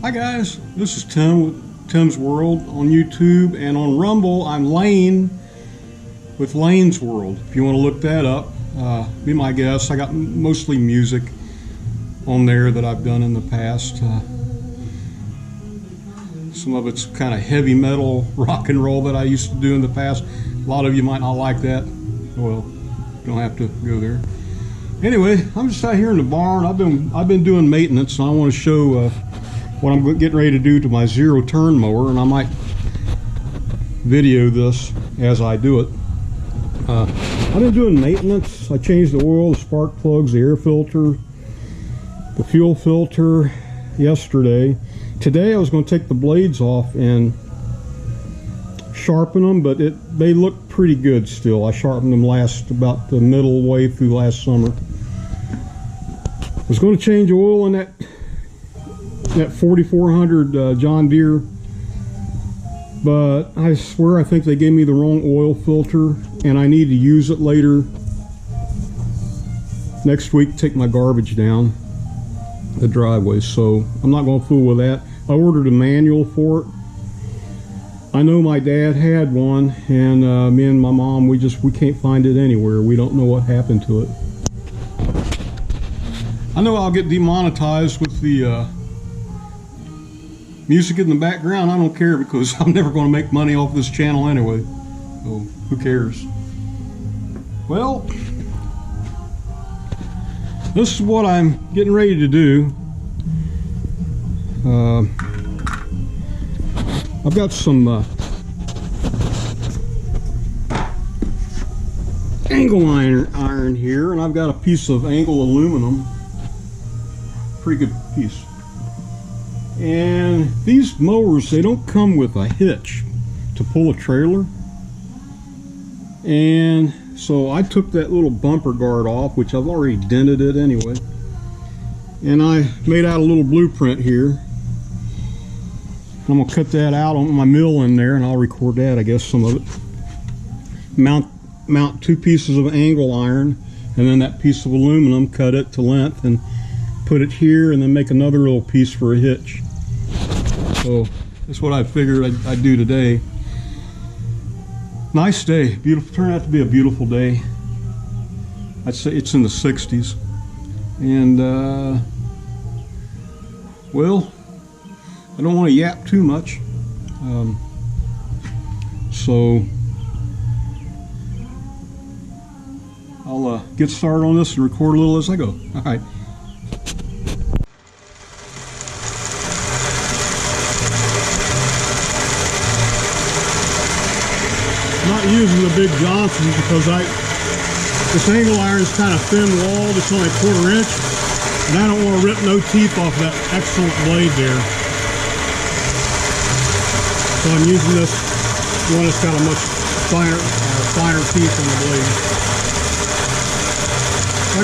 Hi guys, this is Tim with Tim's World on YouTube, and on Rumble I'm Lane with Lane's World. If you want to look that up, be my guest. I got mostly music on there that I've done in the past. Some of it's kind of heavy metal, rock and roll that I used to do in the past. A lot of you might not like that. Well, you don't have to go there. Anyway, I'm just out here in the barn. I've been doing maintenance, and I want to show what I'm getting ready to do to my zero-turn mower, and I might video this as I do it. I've been doing maintenance. I changed the oil, the spark plugs, the air filter, the fuel filter yesterday. Today I was going to take the blades off and sharpen them, but they look pretty good still. I sharpened them about the middle way through last summer. I was going to change oil in that 4400 John Deere, but I swear I think they gave me the wrong oil filter, and I need to use it later next week to take my garbage down the driveway, so I'm not going to fool with that. I ordered a manual for it. I know my dad had one, and me and my mom, we can't find it anywhere. We don't know what happened to it. I know I'll get demonetized with the music in the background. I don't care, because I'm never going to make money off this channel anyway, so who cares. Well, this is what I'm getting ready to do. I've got some angle iron here, and I've got a piece of angle aluminum, pretty good piece. And these mowers, they don't come with a hitch to pull a trailer, and so I took that little bumper guard off, which I've already dented it anyway, and I made out a little blueprint here. I'm gonna cut that out on my mill in there, and I'll record that, I guess, some of it. Mount two pieces of angle iron, and then that piece of aluminum, cut it to length and put it here, and then make another little piece for a hitch. So that's what I figured I'd do today. Nice day, beautiful. Turned out to be a beautiful day. I'd say it's in the 60s, and well, I don't want to yap too much, so I'll get started on this and record a little as I go. All right. Not using the big Johnson because this angle iron is kind of thin walled. It's only 1/4 inch, and I don't want to rip no teeth off that excellent blade there. So I'm using this one that's got a much finer teeth on the blade. So I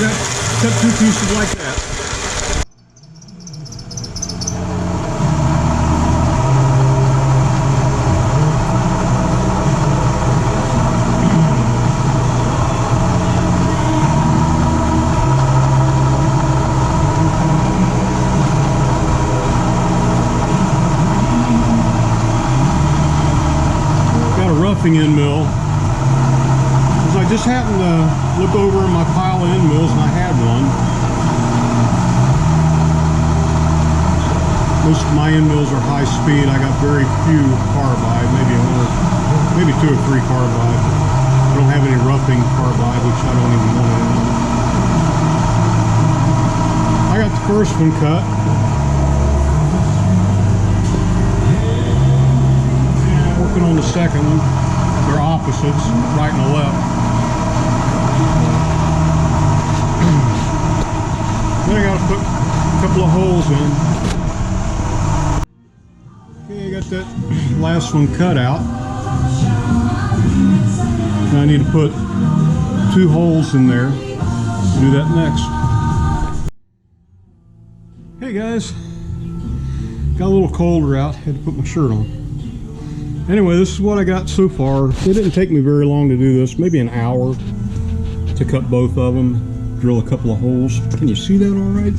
cut two pieces like that. End mill, because I just happened to look over in my pile of end mills, and I had one. Most of my end mills are high speed. I got very few carbide, maybe 2 or 3 carbide. I don't have any roughing carbide, which I don't even want to. I got the first one cut. Working on the second one. They're opposites, right and left. Then I got to put a couple of holes in. Okay, I got that last one cut out. Now I need to put 2 holes in there. Do that next. Hey guys, got a little colder out. Had to put my shirt on. Anyway, this is what I got so far. It didn't take me very long to do this, maybe an hour to cut both of them, drill a couple of holes. Can you see that all right?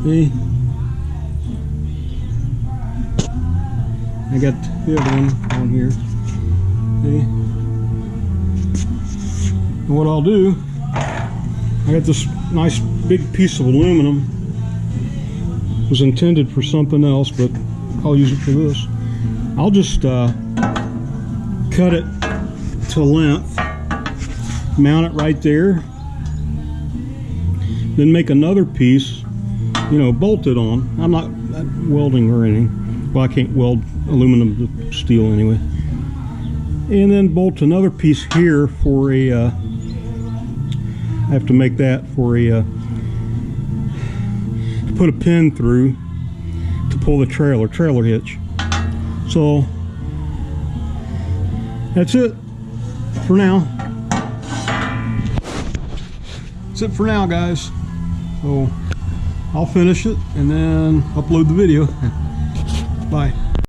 Okay. I got the other one on here. Okay. And what I'll do, I got this nice big piece of aluminum. It was intended for something else, but I'll use it for this. I'll just cut it to length, mount it right there, then make another piece, you know, bolt it on. I'm not welding or anything. Well, I can't weld aluminum to steel anyway. And then bolt another piece here for a, I have to make that for a, to put a pin through to pull the trailer hitch. So that's it for now. That's it for now, guys. So I'll finish it and then upload the video. Bye.